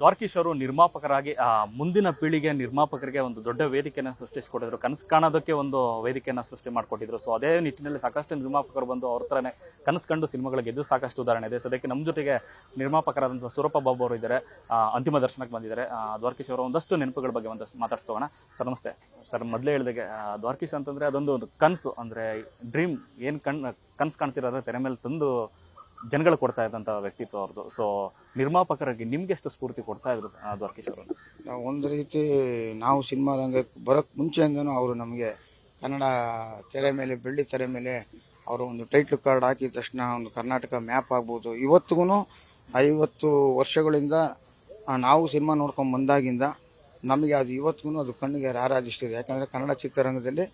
ದ್ವಾರಕೀಶ್ ಅವರು ನಿರ್ಮಾಪಕರಾಗಿ ಮುಂದಿನ ಪೀಳಿಗೆ ನಿರ್ಮಾಪಕರಿಗೆ ಒಂದು ದೊಡ್ಡ ವೇದಿಕೆಯನ್ನು ಸೃಷ್ಟಿಸಿಕೊಟ್ಟಿದ್ರು. ಕನಸು ಕಾಣೋದಕ್ಕೆ ಒಂದು ವೇದಿಕೆಯನ್ನು ಸೃಷ್ಟಿ ಮಾಡಿಕೊಟ್ಟಿದ್ರು. ಸೊ ಅದೇ ನಿಟ್ಟಿನಲ್ಲಿ ಸಾಕಷ್ಟು ನಿರ್ಮಾಪಕರು ಬಂದು ಅವ್ರ ಥರನೇ ಕನಸು ಕಂಡು ಸಿನಿಮಾಗಳು ಗೆದ್ದು ಸಾಕಷ್ಟು ಉದಾಹರಣೆ ಇದೆ. ಸದ್ಯಕ್ಕೆ ನಮ್ಮ ಜೊತೆಗೆ ನಿರ್ಮಾಪಕರಾದಂಥ ಸೂರಪ್ಪ ಬಾಬು ಅವರು ಇದ್ದಾರೆ. ಅಂತಿಮ ದರ್ಶನಕ್ಕೆ ಬಂದಿದ್ದಾರೆ. ದ್ವಾರಕೀಶ್ ಅವರ ಒಂದಷ್ಟು ನೆನಪುಗಳ ಬಗ್ಗೆ ಒಂದಷ್ಟು ಮಾತಾಡ್ಸೋಣ. ಸರ್ ನಮಸ್ತೆ. ಸರ್ ಮೊದಲೇ ಹೇಳಿದಾಗೆ ದ್ವಾರಕೀಶ್ ಅಂತಂದರೆ ಅದೊಂದು ಕನಸು, ಅಂದರೆ ಡ್ರೀಮ್ ಏನು ಕನಸು ಕಾಣ್ತಿರೋದ್ರೆ ತೆರೆ ಮೇಲೆ ತಂದು ಜನಗಳು ಕೊಡ್ತಾ ಇದ್ದಂಥ ವ್ಯಕ್ತಿತ್ವ ಅವ್ರದ್ದು. ಸೊ ನಿರ್ಮಾಪಕರಾಗಿ ನಿಮ್ಗೆ ಎಷ್ಟು ಸ್ಫೂರ್ತಿ ಕೊಡ್ತಾ ಇದ್ರು ದ್ವಾರಕೀಶ್ ಅವರು? ಒಂದು ರೀತಿ ನಾವು ಸಿನಿಮಾ ರಂಗಕ್ಕೆ ಬರೋಕ್ಕೆ ಮುಂಚೆಯಿಂದನೂ ಅವರು ನಮಗೆ ಕನ್ನಡ ತೆರೆ ಮೇಲೆ, ಬೆಳ್ಳಿ ತೆರೆ ಮೇಲೆ ಅವರು ಒಂದು ಟೈಟ್ಲ್ ಕಾರ್ಡ್ ಹಾಕಿದ ತಕ್ಷಣ ಒಂದು ಕರ್ನಾಟಕ ಮ್ಯಾಪ್ ಆಗ್ಬೋದು. ಇವತ್ತಿಗೂ 50 ವರ್ಷಗಳಿಂದ ನಾವು ಸಿನಿಮಾ ನೋಡ್ಕೊಂಡು ಬಂದಾಗಿಂದ ನಮಗೆ ಅದು ಇವತ್ತಿಗೂ ಅದು ಕಣ್ಣಿಗೆ ರಾರಾಜಿಸ್ತಿದೆ. ಯಾಕಂದರೆ ಕನ್ನಡ ಚಿತ್ರರಂಗದಲ್ಲಿ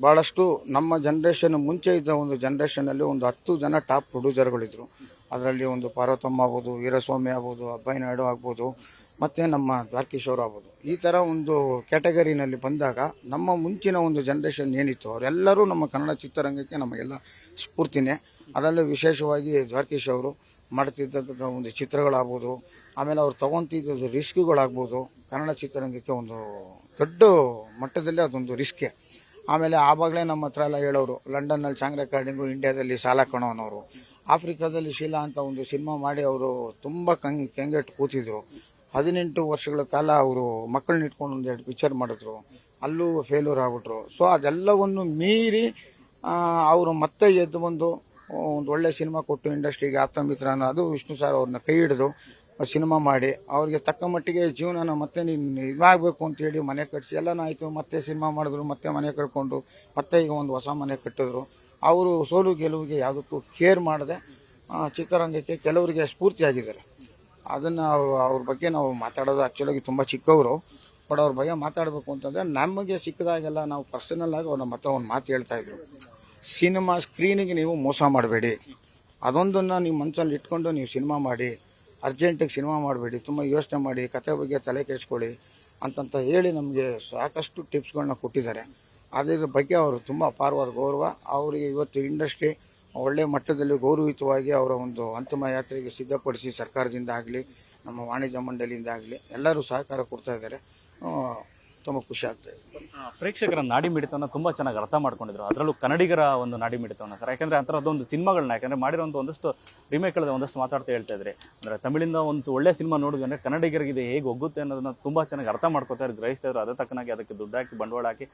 ಭಾಳಷ್ಟು ನಮ್ಮ ಜನ್ರೇಷನ್ ಮುಂಚೆ ಇದ್ದ ಒಂದು ಜನ್ರೇಷನಲ್ಲಿ ಒಂದು 10 ಜನ ಟಾಪ್ ಪ್ರೊಡ್ಯೂಸರ್ಗಳಿದ್ರು. ಅದರಲ್ಲಿ ಒಂದು ಪಾರ್ವತಮ್ಮ ಆಗ್ಬೋದು, ವೀರಸ್ವಾಮಿ ಆಗ್ಬೋದು, ಅಬ್ಬಾಯಿ ನಾಯ್ಡು ಆಗ್ಬೋದು, ಮತ್ತು ನಮ್ಮ ದ್ವಾರಕೀಶ್ ಅವರು ಆಗ್ಬೋದು. ಈ ಥರ ಒಂದು ಕ್ಯಾಟಗರಿನಲ್ಲಿ ಬಂದಾಗ ನಮ್ಮ ಮುಂಚಿನ ಒಂದು ಜನ್ರೇಷನ್ ಏನಿತ್ತು ಅವರೆಲ್ಲರೂ ನಮ್ಮ ಕನ್ನಡ ಚಿತ್ರರಂಗಕ್ಕೆ ನಮಗೆಲ್ಲ ಸ್ಫೂರ್ತಿನೇ. ಅದರಲ್ಲೂ ವಿಶೇಷವಾಗಿ ದ್ವಾರಕೀಶ್ ಅವರು ಮಾಡ್ತಿದ್ದಂಥ ಒಂದು ಚಿತ್ರಗಳಾಗ್ಬೋದು, ಆಮೇಲೆ ಅವ್ರು ತೊಗೊತಿದ್ದ ರಿಸ್ಕ್ಗಳಾಗ್ಬೋದು, ಕನ್ನಡ ಚಿತ್ರರಂಗಕ್ಕೆ ಒಂದು ದೊಡ್ಡ ಮಟ್ಟದಲ್ಲಿ ಅದೊಂದು ರಿಸ್ಕೆ. ಆಮೇಲೆ ಆವಾಗಲೇ ನಮ್ಮ ಹತ್ರ ಎಲ್ಲ ಹೇಳೋರು, ಲಂಡನ್ನಲ್ಲಿ ಸಾಂಗ್ ರೆಕಾರ್ಡಿಂಗು, ಇಂಡಿಯಾದಲ್ಲಿ ಸಾಲ ಕಣೋನವರು, ಆಫ್ರಿಕಾದಲ್ಲಿ ಶೀಲಾ ಅಂತ ಒಂದು ಸಿನಿಮಾ ಮಾಡಿ ಅವರು ತುಂಬ ಕೆಂಗೆಟ್ಟು ಕೂತಿದ್ರು. 18 ವರ್ಷಗಳ ಕಾಲ ಅವರು ಮಕ್ಕಳನ್ನ ಇಟ್ಕೊಂಡು ಒಂದು 2 ಪಿಕ್ಚರ್ ಮಾಡಿದ್ರು, ಅಲ್ಲೂ ಫೇಲ್ಯೂರ್ ಆಗ್ಬಿಟ್ರು. ಸೊ ಅದೆಲ್ಲವನ್ನು ಮೀರಿ ಅವರು ಮತ್ತೆ ಎದ್ದು ಬಂದು ಒಂದು ಒಳ್ಳೆ ಸಿನಿಮಾ ಕೊಟ್ಟು ಇಂಡಸ್ಟ್ರಿಗೆ ಆಪ್ತ ಅದು ವಿಷ್ಣು ಸರ್ ಅವ್ರನ್ನ ಕೈ ಹಿಡಿದು ಸಿನಿಮಾ ಮಾಡಿ ಅವ್ರಿಗೆ ತಕ್ಕ ಮಟ್ಟಿಗೆ ಜೀವನನ ಮತ್ತೆ ಇದಾಗಬೇಕು ಅಂತೇಳಿ ಮನೆ ಕಟ್ಟಿಸಿ ಎಲ್ಲನೂ ಆಯಿತು. ಮತ್ತೆ ಸಿನಿಮಾ ಮಾಡಿದ್ರು, ಮತ್ತೆ ಮನೆ ಕಟ್ಕೊಂಡ್ರು, ಮತ್ತೆ ಈಗ ಒಂದು ಹೊಸ ಮನೆ ಕಟ್ಟಿದ್ರು. ಅವರು ಸೋಲು ಗೆಲುವಿಗೆ ಯಾವುದಕ್ಕೂ ಕೇರ್ ಮಾಡದೆ ಚಿತ್ರರಂಗಕ್ಕೆ ಕೆಲವರಿಗೆ ಸ್ಫೂರ್ತಿಯಾಗಿದ್ದಾರೆ. ಅದನ್ನು ಅವ್ರ ಬಗ್ಗೆ ನಾವು ಮಾತಾಡೋದು ಆ್ಯಕ್ಚುಲಾಗಿ ತುಂಬ ಚಿಕ್ಕವರು. ಬಟ್ ಅವ್ರ ಬಗ್ಗೆ ಮಾತಾಡಬೇಕು ಅಂತಂದರೆ ನಮಗೆ ಸಿಕ್ಕಿದಾಗೆಲ್ಲ ನಾವು ಪರ್ಸನಲ್ ಆಗಿ ಅವ್ರು ನಮ್ಮ ಹತ್ರ ಒಂದು ಮಾತು ಹೇಳ್ತಾಯಿದ್ರು, ಸಿನಿಮಾ ಸ್ಕ್ರೀನಿಗೆ ನೀವು ಮೋಸ ಮಾಡಬೇಡಿ, ಅದೊಂದನ್ನು ನೀವು ಮನಸ್ಸಲ್ಲಿ ಇಟ್ಕೊಂಡು ನೀವು ಸಿನಿಮಾ ಮಾಡಿ, ಅರ್ಜೆಂಟಿಗೆ ಸಿನಿಮಾ ಮಾಡಬೇಡಿ, ತುಂಬ ಯೋಚನೆ ಮಾಡಿ, ಕತೆ ಬಗ್ಗೆ ತಲೆ ಕೆಡಿಸ್ಕೊಳ್ಳಿ ಅಂತಂತ ಹೇಳಿ ನಮಗೆ ಸಾಕಷ್ಟು ಟಿಪ್ಸ್ಗಳನ್ನ ಕೊಟ್ಟಿದ್ದಾರೆ. ಅದರ ಬಗ್ಗೆ ಅವರು ತುಂಬ ಅಪಾರವಾದ ಗೌರವ. ಅವರಿಗೆ ಇವತ್ತು ಇಂಡಸ್ಟ್ರಿ ಒಳ್ಳೆಯ ಮಟ್ಟದಲ್ಲಿ ಗೌರವಯುತವಾಗಿ ಅವರ ಒಂದು ಅಂತಿಮ ಯಾತ್ರೆಗೆ ಸಿದ್ಧಪಡಿಸಿ ಸರ್ಕಾರದಿಂದ ಆಗಲಿ, ನಮ್ಮ ವಾಣಿಜ್ಯ ಮಂಡಳಿಯಿಂದ ಆಗಲಿ ಎಲ್ಲರೂ ಸಹಕಾರ ಕೊಡ್ತಾ ಇದ್ದಾರೆ. ತುಂಬ ಖುಷಿ ಆಗ್ತಾಯಿದೆ. ಪ್ರೇಕ್ಷಕರ ನಾಡಿ ಮಿಡಿತವನ್ನು ತುಂಬ ಚೆನ್ನಾಗಿ ಅರ್ಥ ಮಾಡ್ಕೊಂಡಿದ್ರು, ಅದರಲ್ಲೂ ಕನ್ನಡಿಗರ ಒಂದು ನಾಡಿ ಮಿಡಿತವನ್ನು ಸರ್. ಯಾಕಂದರೆ ಆ ಥರದ್ದೊಂದು ಸಿನಿಮಾಗಳನ್ನ ಯಾಕಂದರೆ ಮಾಡಿರೋಂಥ ಒಂದಷ್ಟು ರೀಮೇಕ್ಗಳದ ಒಂದಷ್ಟು ಮಾತಾಡ್ತಾ ಹೇಳ್ತಾ ಇದ್ರಿ. ಅಂದರೆ ತಮಿಳಿಂದ ಒಂದು ಒಳ್ಳೆ ಸಿನಿಮಾ ನೋಡಿದ್ವಿ ಅಂದರೆ ಕನ್ನಡಿಗರಿಗೆ ಹೇಗೆ ಒಗ್ಗುತ್ತೆ ಅನ್ನೋದನ್ನ ತುಂಬ ಚೆನ್ನಾಗಿ ಅರ್ಥ ಮಾಡ್ಕೋತಾರೆ, ಗ್ರಹಿಸ್ತಾ ಇದ್ರು. ಅದೇ ತಕ್ಕನಾಗಿ ಅದಕ್ಕೆ ದುಡ್ಡು ಹಾಕಿ ಬಂಡವಾಳ ಹಾಕಿ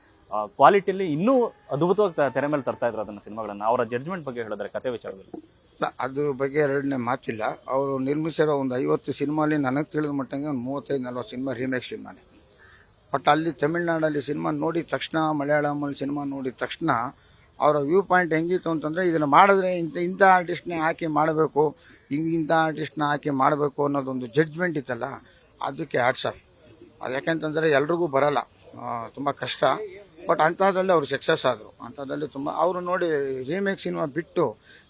ಕ್ವಾಲಿಟಿಯಲ್ಲಿ ಇನ್ನೂ ಅದ್ಭುತವಾಗಿ ತೆರೆ ಮೇಲೆ ತರ್ತಾ ಇದ್ರು ಅದನ್ನು ಸಿನಿಮಾಗಳನ್ನು. ಅವರ ಜಡ್ಜ್ಮೆಂಟ್ ಬಗ್ಗೆ ಹೇಳಿದ್ರೆ ಕತೆ ವಿಚಾರದಲ್ಲಿ ಅದ್ರ ಬಗ್ಗೆ ಎರಡನೇ ಮಾತಿಲ್ಲ. ಅವರು ನಿರ್ಮಿಸಿರೋ ಒಂದು 50 ಸಿನಿಮಾಲಿ ನನಗೆ ತಿಳಿದ ಮಟ್ಟಂಗೆ ಒಂದು 35-40 ಸಿನಿಮಾ ರೀಮೇಕ್ ಸಿನಿಮಾನೇ. ಬಟ್ ಅಲ್ಲಿ ತಮಿಳ್ನಾಡಲ್ಲಿ ಸಿನಿಮಾ ನೋಡಿದ ತಕ್ಷಣ, ಮಲಯಾಳಮಲ್ಲಿ ಸಿನಿಮಾ ನೋಡಿದ ತಕ್ಷಣ ಅವರ ವ್ಯೂ ಪಾಯಿಂಟ್ ಹೆಂಗಿತ್ತು ಅಂತಂದರೆ, ಇದನ್ನು ಮಾಡಿದ್ರೆ ಇಂಥ ಆರ್ಟಿಸ್ಟ್ನೇ ಹಾಕಿ ಮಾಡಬೇಕು, ಇಂಥ ಆರ್ಟಿಸ್ಟ್ನ ಹಾಕಿ ಮಾಡಬೇಕು ಅನ್ನೋದೊಂದು ಜಡ್ಜ್ಮೆಂಟ್ ಇತ್ತಲ್ಲ, ಅದಕ್ಕೆ ಹ್ಯಾಟ್ಸ್ ಆಫ್. ಅದು ಯಾಕೆಂತಂದರೆ ಎಲ್ರಿಗೂ ಬರೋಲ್ಲ, ತುಂಬ ಕಷ್ಟ. ಬಟ್ ಅಂಥದ್ರಲ್ಲಿ ಅವರು ಸಕ್ಸಸ್ ಆದರು. ಅಂಥದ್ರಲ್ಲಿ ತುಂಬ ಅವರು ನೋಡಿ ರೀಮೇಕ್ ಸಿನಿಮಾ ಬಿಟ್ಟು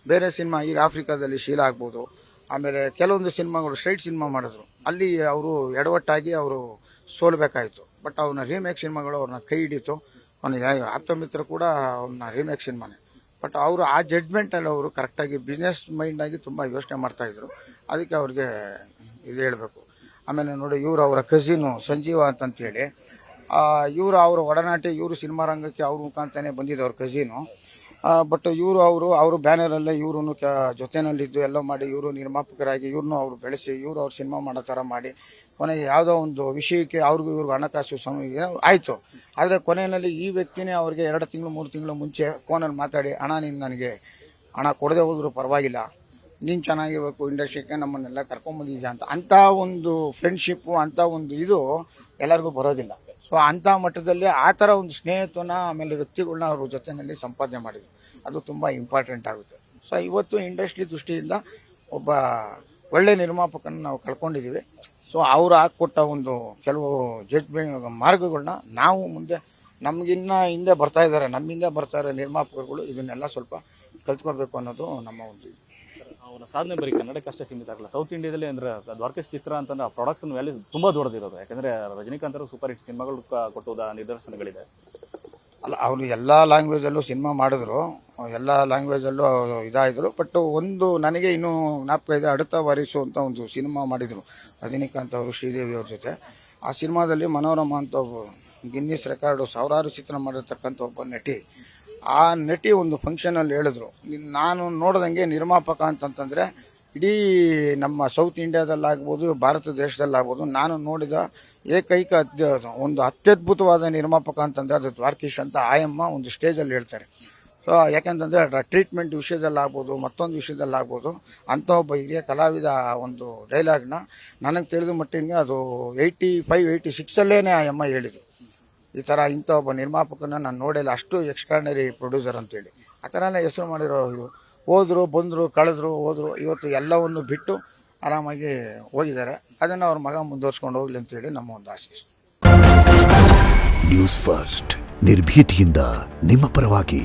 ಬೇರೆ ಸಿನಿಮಾ, ಈಗ ಆಫ್ರಿಕಾದಲ್ಲಿ ಶೀಲಾ ಆಗ್ಬೋದು, ಆಮೇಲೆ ಕೆಲವೊಂದು ಸಿನಿಮಾಗಳು ಸ್ಟ್ರೈಟ್ ಸಿನಿಮಾ ಮಾಡಿದ್ರು, ಅಲ್ಲಿ ಅವರು ಎಡವಟ್ಟಾಗಿ ಅವರು ಸೋಲ್ಬೇಕಾಯಿತು. ಬಟ್ ಅವ್ರನ್ನ ರೀಮೇಕ್ ಸಿನಿಮಾಗಳು ಅವ್ರನ್ನ ಕೈ ಹಿಡಿತು. ಅವನಿಗೆ ಆಪ್ತ ಮಿತ್ರ ಕೂಡ ಅವ್ರನ್ನ ರೀಮೇಕ್ ಸಿನಿಮಾನೇ. ಬಟ್ ಅವರು ಆ ಜಡ್ಜ್ಮೆಂಟಲ್ಲಿ ಅವರು ಕರೆಕ್ಟಾಗಿ ಬಿಸ್ನೆಸ್ ಮೈಂಡಾಗಿ ತುಂಬ ಯೋಚನೆ ಮಾಡ್ತಾಯಿದ್ರು. ಅದಕ್ಕೆ ಅವ್ರಿಗೆ ಇದು ಹೇಳಬೇಕು. ಆಮೇಲೆ ನೋಡಿ, ಇವರು ಅವರ ಕಸಿನು ಸಂಜೀವ ಅಂತಂತೇಳಿ, ಇವರು ಅವರ ಒಡನಾಟಿ, ಇವರು ಸಿನಿಮಾ ರಂಗಕ್ಕೆ ಅವ್ರ ಮುಖಾಂತರನೇ ಬಂದಿದ್ದು ಅವ್ರ ಕಸಿನು. ಬಟ್ ಅವರು ಬ್ಯಾನರಲ್ಲೇ ಇವ್ರೂ ಜೊತೆಯಲ್ಲಿದ್ದು ಎಲ್ಲ ಮಾಡಿ, ಇವರು ನಿರ್ಮಾಪಕರಾಗಿ ಇವ್ರನ್ನೂ ಅವರು ಬೆಳೆಸಿ, ಇವರು ಅವ್ರು ಸಿನಿಮಾ ಮಾಡೋ ಥರ ಮಾಡಿ, ಕೊನೆಗೆ ಯಾವುದೋ ಒಂದು ವಿಷಯಕ್ಕೆ ಅವ್ರಿಗೂ ಇವ್ರಿಗೂ ಹಣಕಾಸು ಆಯಿತು. ಆದರೆ ಕೊನೆಯಲ್ಲಿ ಈ ವ್ಯಕ್ತಿನೇ ಅವ್ರಿಗೆ 2 ತಿಂಗಳು 3 ತಿಂಗಳು ಮುಂಚೆ ಫೋನಲ್ಲಿ ಮಾತಾಡಿ, ನೀನು ನನಗೆ ಹಣ ಕೊಡದೆ ಹೋದರೂ ಪರವಾಗಿಲ್ಲ, ನೀನು ಚೆನ್ನಾಗಿರ್ಬೇಕು, ಇಂಡಸ್ಟ್ರಿಗೆ ನಮ್ಮನ್ನೆಲ್ಲ ಕರ್ಕೊಂಬಂದಿದ್ಯಾ ಅಂತ. ಅಂಥ ಒಂದು ಫ್ರೆಂಡ್ಶಿಪ್ಪು, ಅಂಥ ಒಂದು ಇದು ಎಲ್ಲರಿಗೂ ಬರೋದಿಲ್ಲ. ಸೊ ಅಂಥ ಮಟ್ಟದಲ್ಲಿ ಆ ಥರ ಒಂದು ಸ್ನೇಹಿತನ, ಆಮೇಲೆ ವ್ಯಕ್ತಿಗಳನ್ನ ಅವ್ರ ಜೊತೆಯಲ್ಲಿ ಸಂಪಾದನೆ ಮಾಡಿದ್ರು. ಅದು ತುಂಬ ಇಂಪಾರ್ಟೆಂಟ್ ಆಗುತ್ತೆ. ಸೊ ಇವತ್ತು ಇಂಡಸ್ಟ್ರಿ ದೃಷ್ಟಿಯಿಂದ ಒಬ್ಬ ಒಳ್ಳೆ ನಿರ್ಮಾಪಕನ ನಾವು ಕಳ್ಕೊಂಡಿದ್ದೀವಿ. ಸೊ ಅವರು ಹಾಕ್ಕೊಟ್ಟ ಒಂದು ಕೆಲವು ಮಾರ್ಗಗಳನ್ನ ನಾವು ಮುಂದೆ, ನಮಗಿನ್ನ ಹಿಂದೆ ಬರ್ತಾ ಇದ್ದಾರೆ, ನಮ್ಮಿಂದ ಬರ್ತಾ ಇರೋ ನಿರ್ಮಾಪಕರುಗಳು ಇದನ್ನೆಲ್ಲ ಸ್ವಲ್ಪ ಕಲ್ತ್ಕೋಬೇಕು ಅನ್ನೋದು ನಮ್ಮ ಒಂದು. ಅವರ ಸಾಧನೆ ಬರೀ ಕನ್ನಡಕ್ಕಷ್ಟೇ ಸೀಮಿತ ಆಗಲ್ಲ. ಸೌತ್ ಇಂಡಿಯಾದಲ್ಲಿ ಅಂದರೆ ದ್ವಾರಕೀಶ್ ಚಿತ್ರ ಅಂತಂದ್ರೆ ಆ ಪ್ರೊಡಕ್ಷನ್ ವ್ಯಾಲ್ಯೂಸ್ ತುಂಬ ದೊಡ್ಡದಿರೋದು. ಯಾಕಂದರೆ ರಜನಿಕಾಂತ್ ಅವರು ಸೂಪರ್ ಹಿಟ್ ಸಿನಿಮಾಗಳು ಕೊಟ್ಟು ನಿದರ್ಶನಗಳಿದೆ. ಅಲ್ಲ ಅವರು ಎಲ್ಲ ಲ್ಯಾಂಗ್ವೇಜಲ್ಲೂ ಸಿನಿಮಾ ಮಾಡಿದ್ರು, ಎಲ್ಲ ಲ್ಯಾಂಗ್ವೇಜಲ್ಲೂ ಅವರು ಇದಾಯಿದ್ರು. ಬಟ್ ಒಂದು ನನಗೆ ಇನ್ನೂ ಜ್ಞಾಪಕ ಇದೆ, ಅಡುತ್ತ ವಾರಿಸು ಅಂತ ಒಂದು ಸಿನಿಮಾ ಮಾಡಿದರು ರಜನಿಕಾಂತ್ ಅವರು ಶ್ರೀದೇವಿ ಅವ್ರ ಜೊತೆ. ಆ ಸಿನಿಮಾದಲ್ಲಿ ಮನೋರಮಾ ಅಂತ ಒಬ್ಬ ಗಿನ್ನಿಸ್ ರೆಕಾರ್ಡು ಸಾವಿರಾರು ಚಿತ್ರ ಮಾಡಿರ್ತಕ್ಕಂಥ ಒಬ್ಬ ನಟಿ, ಆ ನಟಿ ಒಂದು ಫಂಕ್ಷನಲ್ಲಿ ಹೇಳಿದ್ರು, ನಾನು ನೋಡ್ದಂಗೆ ನಿರ್ಮಾಪಕ ಅಂತಂತಂದರೆ ಇಡೀ ನಮ್ಮ ಸೌತ್ ಇಂಡಿಯಾದಲ್ಲಾಗ್ಬೋದು, ಭಾರತ ದೇಶದಲ್ಲಾಗ್ಬೋದು ನಾನು ನೋಡಿದ ಏಕೈಕ ಒಂದು ಅತ್ಯದ್ಭುತವಾದ ನಿರ್ಮಾಪಕ ಅಂತಂದರೆ ಅದು ದ್ವಾರಕೀಶ್ ಅಂತ ಆಯಮ್ಮ ಒಂದು ಸ್ಟೇಜಲ್ಲಿ ಹೇಳ್ತಾರೆ. ಸೊ ಯಾಕೆಂತಂದರೆ ಟ್ರೀಟ್ಮೆಂಟ್ ವಿಷಯದಲ್ಲಾಗ್ಬೋದು, ಮತ್ತೊಂದು ವಿಷಯದಲ್ಲಾಗ್ಬೋದು, ಅಂಥ ಒಬ್ಬ ಹಿರಿಯ ಕಲಾವಿದ ಒಂದು ಡೈಲಾಗ್ನ ನನಗೆ ತಿಳಿದ ಮಟ್ಟಿಗೆ ಅದು 85-86 ಆಯಮ್ಮ ಹೇಳಿದ್ರು, ಈ ಥರ ಇಂಥ ಒಬ್ಬ ನಿರ್ಮಾಪಕನ ನಾನು ನೋಡಿಲ್ಲ, ಅಷ್ಟು ಎಕ್ಸ್ಟ್ರಾರ್ನರಿ ಪ್ರೊಡ್ಯೂಸರ್ ಅಂತೇಳಿ. ಆ ಥರ ಎಲ್ಲ ಹೆಸರು ಮಾಡಿರೋ ಇದು. ಹೋದ್ರು, ಬಂದರು, ಕಳೆದ್ರು, ಹೋದರು, ಇವತ್ತು ಎಲ್ಲವನ್ನು ಬಿಟ್ಟು ಆರಾಮಾಗಿ ಹೋಗಿದ್ದಾರೆ. ಅದನ್ನು ಅವ್ರ ಮಗ ಮುಂದುವರ್ಸ್ಕೊಂಡು ಹೋಗ್ಲಿ ಅಂತೇಳಿ ನಮ್ಮ ಒಂದು ಆಸೆ. ನ್ಯೂಸ್ ಫಸ್ಟ್ ನಿರ್ಭೀತಿಯಿಂದ ನಿಮ್ಮ ಪರವಾಗಿ.